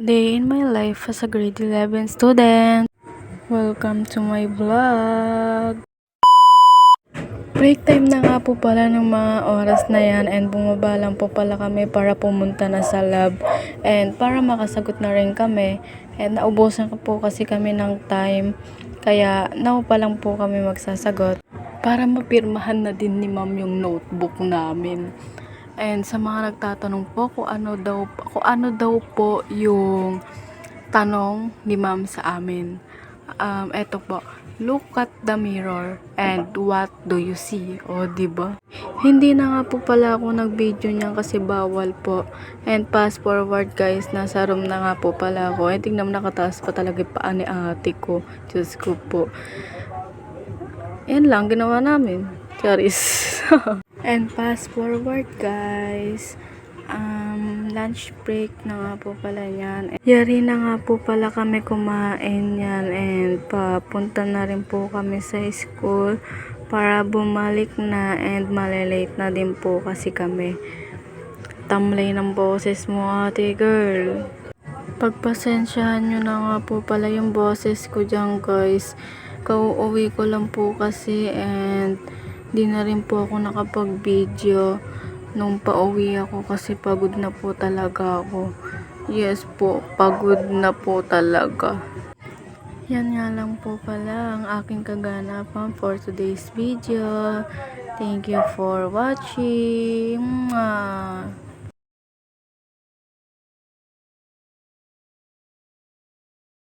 Day in my life as a grade 11 student. Welcome to my vlog. Break time na nga po pala ng mga oras na yan and bumaba lang po pala kami para pumunta na sa lab and para makasagot na rin kami and naubusan po kasi kami ng time kaya naupa lang po kami magsasagot para mapirmahan na din ni ma'am yung notebook namin. And sa mga nagtatanong po kung ano daw po yung tanong ni ma'am sa amin. Eto po, look at the mirror and what do you see? O, diba? Hindi na nga po pala ako nag-video niyan kasi bawal po. And fast forward guys, nasa room na nga po pala ako. And tingnan mo, nakataas pa talaga yung paa ni ate ko. Diyos ko po. Yan lang, ginawa namin. Charis. And fast forward guys, lunch break na nga po pala yan. Yari na nga po pala kami kumain yan and papunta na rin po kami sa school para bumalik na and malilate na din po kasi kami. Tamlay ng boses mo ate girl. Pagpasensyahan nyo na nga po pala yung boses ko dyan guys. Kauuwi ko lang po kasi and di na rin po ako nakapag-video nung pauwi ako kasi pagod na po talaga ako. Yes po, pagod na po talaga. Yan nga lang po pala ang aking kaganapan for today's video. Thank you for watching. Mwah!